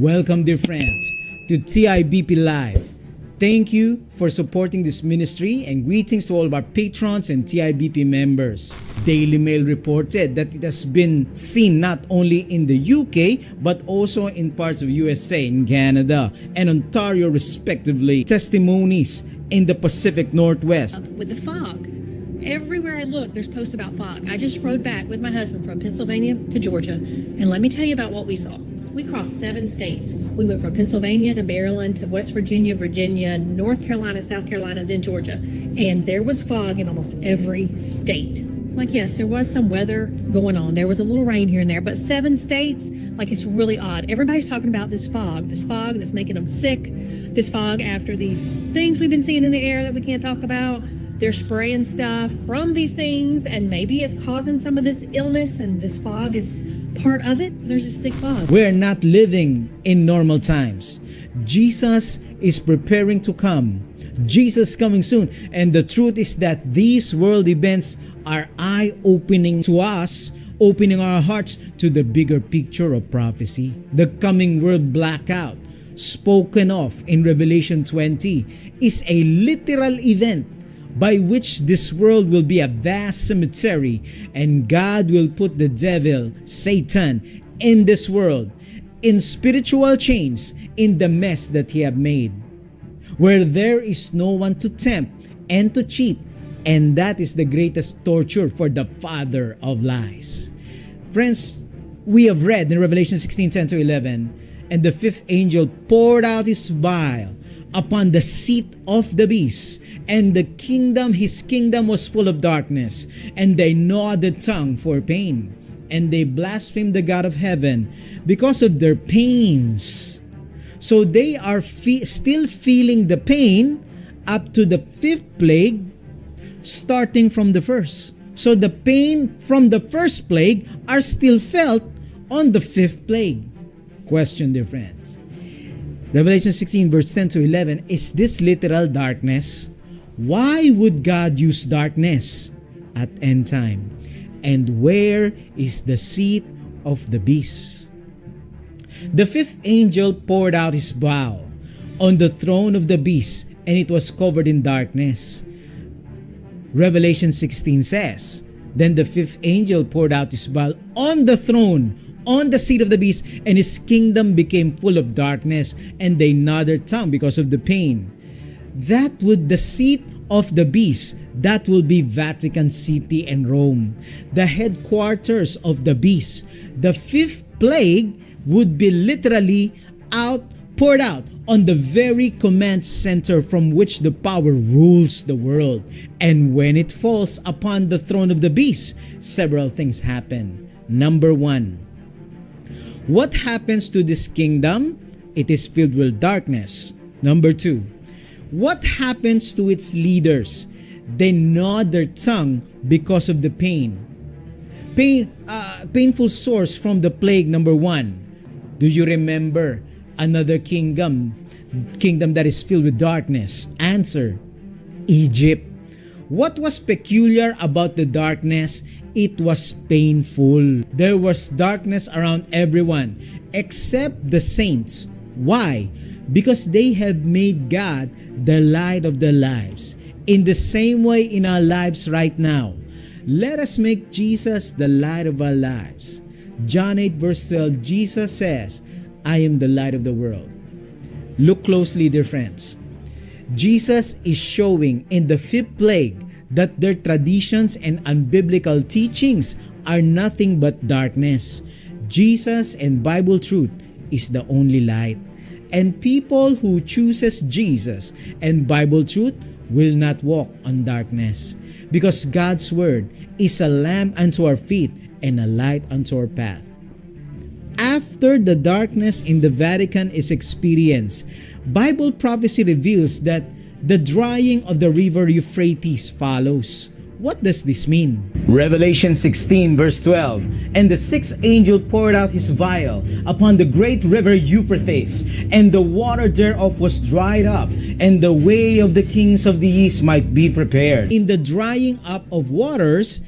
Welcome, dear friends, to TIBP Live. Thank you for supporting this ministry, and greetings to all of our patrons and TIBP members. Daily Mail reported that it has been seen not only in the UK but also in parts of USA and Canada and Ontario respectively. Testimonies in the Pacific Northwest. With the fog, everywhere I look, there's posts about fog. I just rode back with my husband from Pennsylvania to Georgia, and let me tell you about what we saw. We crossed 7 states. We went from Pennsylvania to Maryland to West Virginia, North Carolina, South Carolina, then Georgia. And there was fog in almost every state. Like, yes, there was some weather going on. There was a little rain here and there, but 7 states, like, it's really odd. Everybody's talking about this fog that's making them sick, this fog after these things we've been seeing in the air that we can't talk about. They're spraying stuff from these things, and maybe it's causing some of this illness, and this fog is part of it. There's this thick fog. We're not living in normal times. Jesus is preparing to come. Jesus is coming soon. And the truth is that these world events are eye-opening to us, opening our hearts to the bigger picture of prophecy. The coming world blackout, spoken of in Revelation 20, is a literal event by which this world will be a vast cemetery, and God will put the devil, Satan, in this world, in spiritual chains, in the mess that he have made, where there is no one to tempt and to cheat, and that is the greatest torture for the father of lies. Friends, we have read in Revelation 16:10-11, and the fifth angel poured out his vial upon the seat of the beast, and his kingdom was full of darkness, and they gnawed the tongue for pain, and they blasphemed the God of heaven because of their pains. So they are still feeling the pain up to the fifth plague, starting from the first. So the pain from the first plague are still felt on the fifth plague. Question, dear friends. Revelation 16 verse 10-11, is this literal darkness? Why would God use darkness at end time? And where is the seat of the beast? The fifth angel poured out his vial on the throne of the beast, and it was covered in darkness. Revelation 16 says, then the fifth angel poured out his vial on the throne, on the seat of the beast, and his kingdom became full of darkness, and they gnawed their tongue because of the pain. That would the seat of the beast, that will be Vatican City and Rome, the headquarters of the beast. The fifth plague would be literally poured out on the very command center from which the power rules the world. And when it falls upon the throne of the beast, several things happen. Number 1, what happens to this kingdom? It is filled with darkness. Number 2, what happens to its leaders? They gnaw their tongue because of the pain. Painful source from the plague number 1. Do you remember another kingdom that is filled with darkness? Answer, Egypt. What was peculiar about the darkness? It was painful. There was darkness around everyone except the saints. Why? Because they have made God the light of their lives. In the same way in our lives right now, let us make Jesus the light of our lives. John 8 verse 12, Jesus says, I am the light of the world. Look closely, dear friends. Jesus is showing in the fifth plague that their traditions and unbiblical teachings are nothing but darkness. Jesus and Bible truth is the only light. And people who chooses Jesus and Bible truth will not walk on darkness, because God's word is a lamp unto our feet and a light unto our path. After the darkness in the Vatican is experienced, Bible prophecy reveals that the drying of the river Euphrates follows. What does this mean? Revelation 16 verse 12, and the sixth angel poured out his vial upon the great river Euphrates, and the water thereof was dried up, and the way of the kings of the east might be prepared. In the drying up of waters,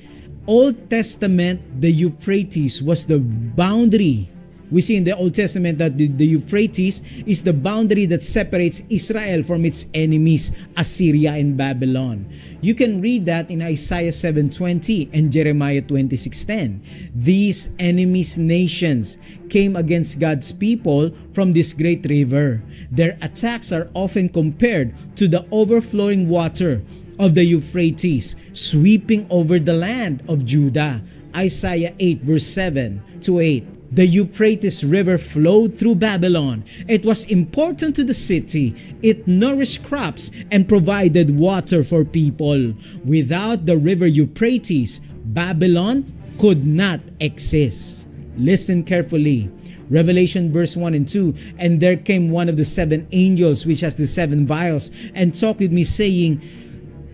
Old Testament, the Euphrates was the boundary We see in the Old Testament that the Euphrates is the boundary that separates Israel from its enemies, Assyria and Babylon. You can read that in Isaiah 7:20 and Jeremiah 26:10. These enemies nations came against God's people from this great river. Their attacks are often compared to the overflowing water of the Euphrates sweeping over the land of Judah. Isaiah 8 verse 7 to 8. The Euphrates River flowed through Babylon. It was important to the city. It nourished crops and provided water for people. Without the river Euphrates, Babylon could not exist. Listen carefully. Revelation verse 1 and 2. And there came one of the seven angels which has the seven vials, and talked with me, saying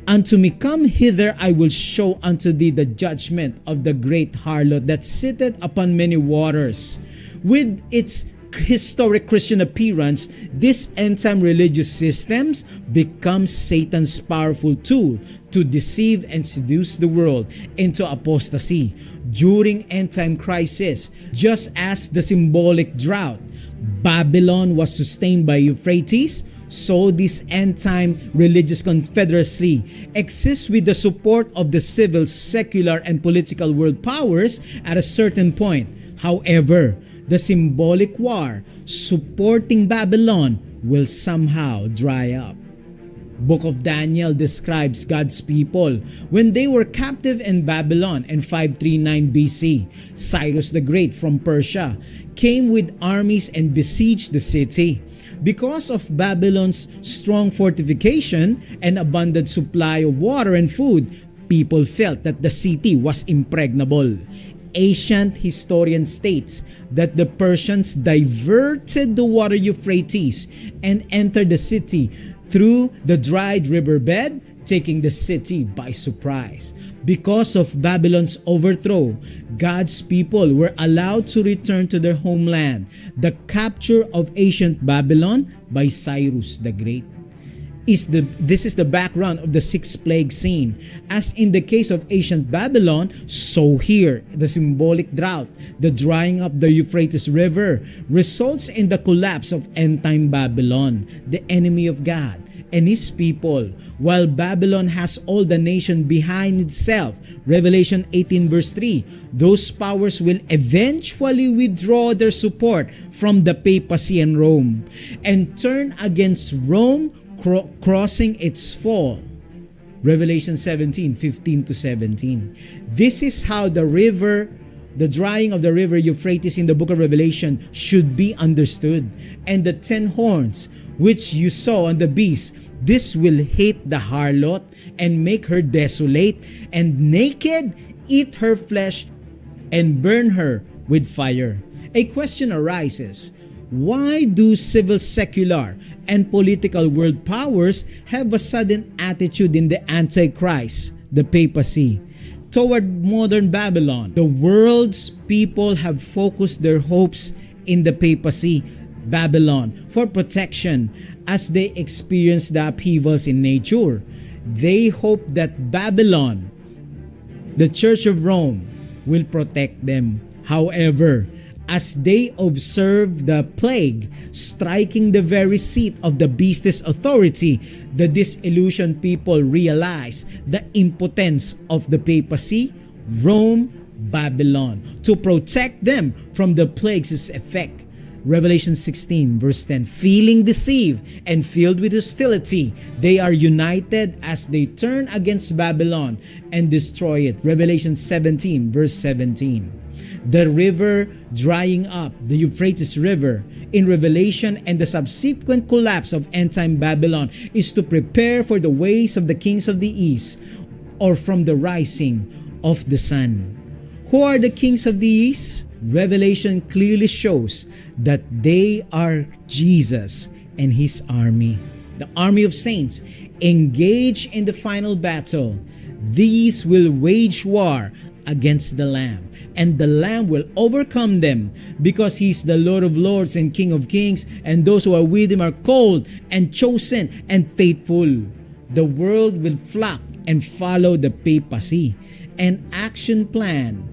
unto me, Come hither, I will show unto thee the judgment of the great harlot that sitteth upon many waters. With its historic Christian appearance, this end-time religious systems becomes Satan's powerful tool to deceive and seduce the world into apostasy during end-time crisis. Just as the symbolic drought, Babylon was sustained by Euphrates, so this end-time religious confederacy exists with the support of the civil, secular, and political world powers at a certain point. However, the symbolic war supporting Babylon will somehow dry up. Book of Daniel describes God's people when they were captive in Babylon in 539 BC. Cyrus the Great from Persia came with armies and besieged the city. Because of Babylon's strong fortification and abundant supply of water and food, people felt that the city was impregnable. Ancient historian states that the Persians diverted the water Euphrates and entered the city through the dried riverbed, taking the city by surprise. Because of Babylon's overthrow, God's people were allowed to return to their homeland. The capture of ancient Babylon by Cyrus the Great. This is the background of the sixth plague scene. As in the case of ancient Babylon, so here, the symbolic drought, the drying up the Euphrates River, results in the collapse of end-time Babylon, the enemy of God and His people. While Babylon has all the nation behind itself, Revelation 18 verse 3, those powers will eventually withdraw their support from the papacy and Rome and turn against Rome, crossing its fall. Revelation 17:15 to 17. This is how the drying of the river Euphrates in the book of Revelation should be understood. And the 10 horns which you saw on the beast, this will hate the harlot and make her desolate, and naked eat her flesh and burn her with fire. A question arises. Why do civil, secular, and political world powers have a sudden attitude in the Antichrist, the papacy, toward modern Babylon? The world's people have focused their hopes in the papacy, Babylon, for protection as they experience the upheavals in nature. They hope that Babylon, the Church of Rome, will protect them. However, as they observe the plague striking the very seat of the beast's authority, the disillusioned people realize the impotence of the papacy, Rome, Babylon, to protect them from the plague's effect. Revelation 16 verse 10, feeling deceived and filled with hostility, they are united as they turn against Babylon and destroy it. Revelation 17 verse 17. The river drying up, the Euphrates River, in Revelation and the subsequent collapse of end-time Babylon is to prepare for the ways of the kings of the east, or from the rising of the sun. Who are the kings of the east? Revelation clearly shows that they are Jesus and His army, the army of saints engaged in the final battle. These will wage war against the Lamb, and the Lamb will overcome them, because He is the Lord of lords and King of kings, and those who are with Him are called and chosen and faithful. The world will flock and follow the papacy. An action plan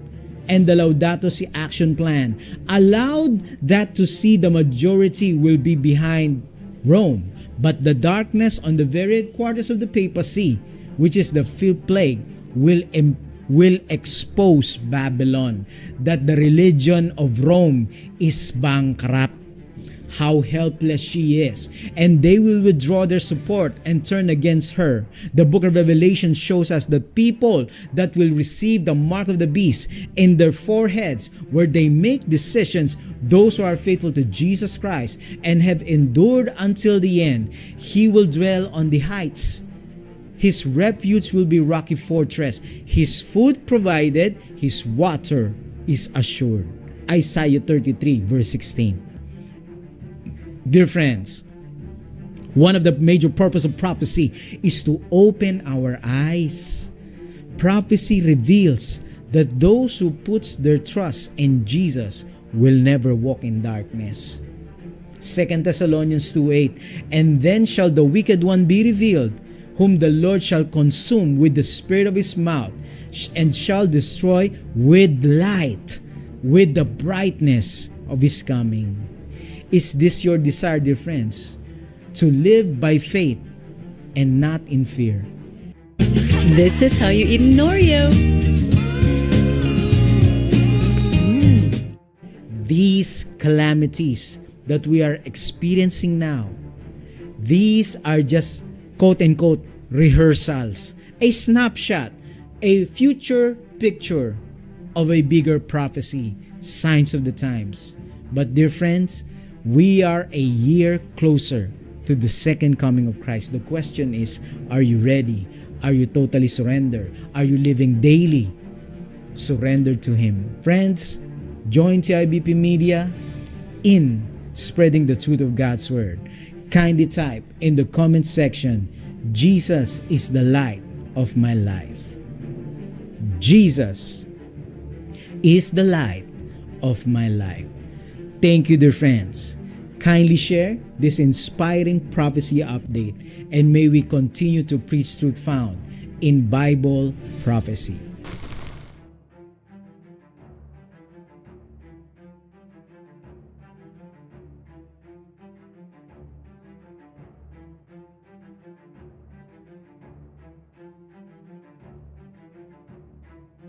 and the Laudato Si action plan allowed that to see the majority will be behind Rome, but the darkness on the very headquarters of the papacy, which is the fifth plague, will expose Babylon, that the religion of Rome is bankrupt, how helpless she is, and they will withdraw their support and turn against her. The book of Revelation shows us the people that will receive the mark of the beast in their foreheads, where they make decisions, those who are faithful to Jesus Christ and have endured until the end. He will dwell on the heights. His refuge will be rocky fortress. His food provided, his water is assured. Isaiah 33 verse 16. Dear friends, one of the major purposes of prophecy is to open our eyes. Prophecy reveals that those who put their trust in Jesus will never walk in darkness. 2 Thessalonians 2:8, and then shall the wicked one be revealed, whom the Lord shall consume with the spirit of his mouth, and shall destroy with light, with the brightness of his coming. Is this your desire, dear friends? To live by faith and not in fear. This is how you eat an Oreo. These calamities that we are experiencing now, these are just quote-unquote rehearsals, a snapshot, a future picture of a bigger prophecy, signs of the times. But dear friends, we are a year closer to the second coming of Christ. The question is, are you ready? Are you totally surrendered? Are you living daily surrendered to Him? Friends, join TIBP Media in spreading the truth of God's Word. Kindly type in the comment section, Jesus is the light of my life. Jesus is the light of my life. Thank you, dear friends. Kindly share this inspiring prophecy update, and may we continue to preach truth found in Bible prophecy.